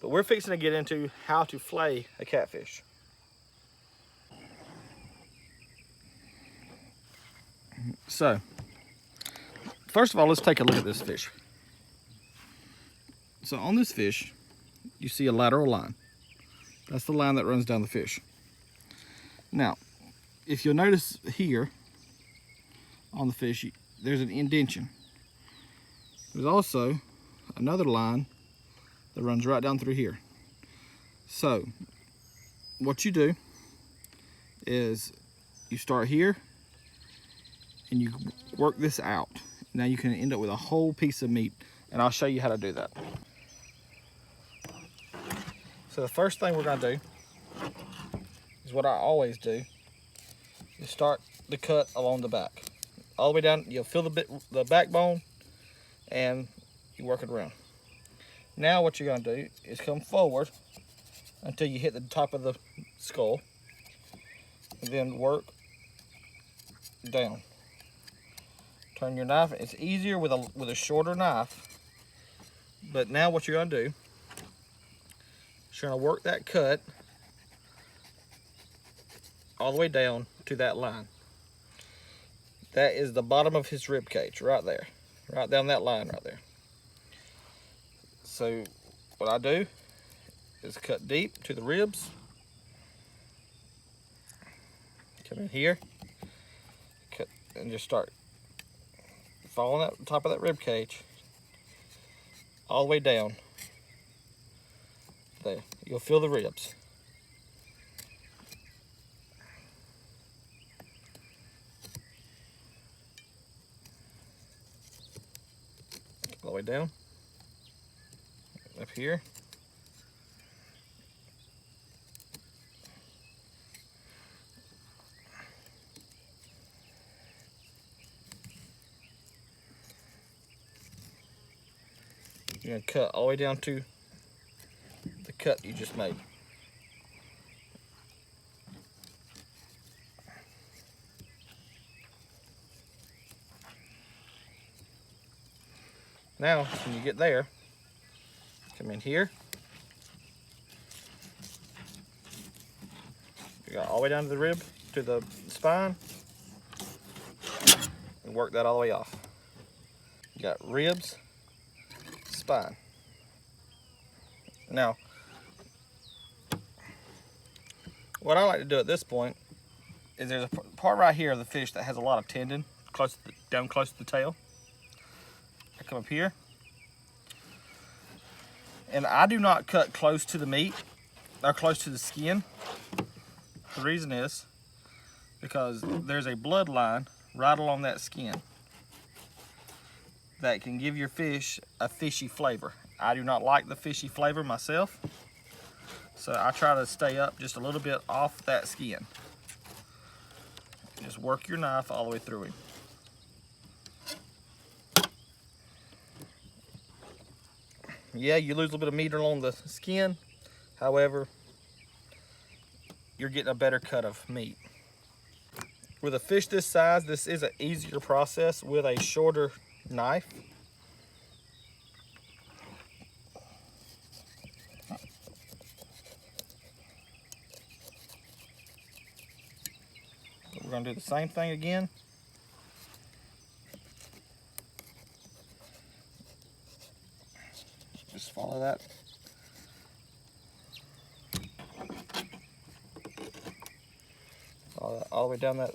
But we're fixing to get into how to fillet a catfish. So, first of all, let's take a look at this fish. So on this fish, you see a lateral line. That's the line that runs down the fish. Now, if you'll notice here on the fish, there's an indention. There's also another line that runs right down through here. So, what you do is you start here and you work this out. Now you can end up with a whole piece of meat, and I'll show you how to do that. So the first thing we're gonna do is what I always do. You start the cut along the back. All the way down, you'll feel the backbone, and you work it around. Now what you're gonna do is come forward until you hit the top of the skull, and then work down. Turn your knife. It's easier with a shorter knife, but now what you're gonna do is you're gonna work that cut all the way down to that line. That is the bottom of his rib cage, right there, right down that line right there. So what I do is cut deep to the ribs. Come in here, cut, and just start following up the top of that rib cage all the way down there. You'll feel the ribs. All the way down, up here. You're gonna cut all the way down to the cut you just made. Now, when you get there, come in here. You got all the way down to the rib, to the spine, and work that all the way off. You got ribs, spine. Now, what I like to do at this point is there's a part right here of the fish that has a lot of tendon down close to the tail. I come up here, and I do not cut close to the meat or close to the skin. The reason is because there's a bloodline right along that skin that can give your fish a fishy flavor. I do not like the fishy flavor myself, so I try to stay up just a little bit off that skin. Just work your knife all the way through him. Yeah, you lose a little bit of meat along the skin, however, you're getting a better cut of meat. With a fish this size, this is an easier process with a shorter knife. We're going to do the same thing again. Just follow that. Follow that all the way down that.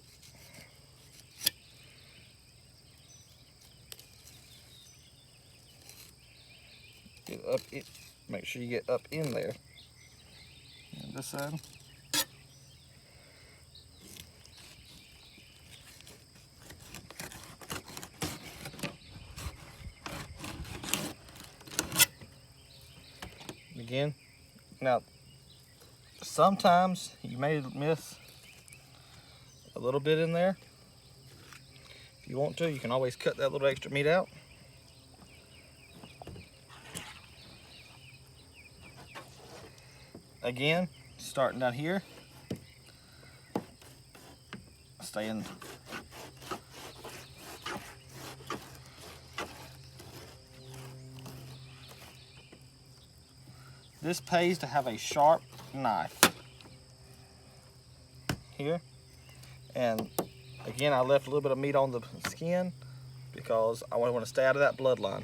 Get up it. Make sure you get up in there. And this side. Again. Now, sometimes you may miss a little bit in there. If you want to, you can always cut that little extra meat out. Again, starting down here, staying This pays to have a sharp knife here. And again, I left a little bit of meat on the skin because I want to stay out of that bloodline.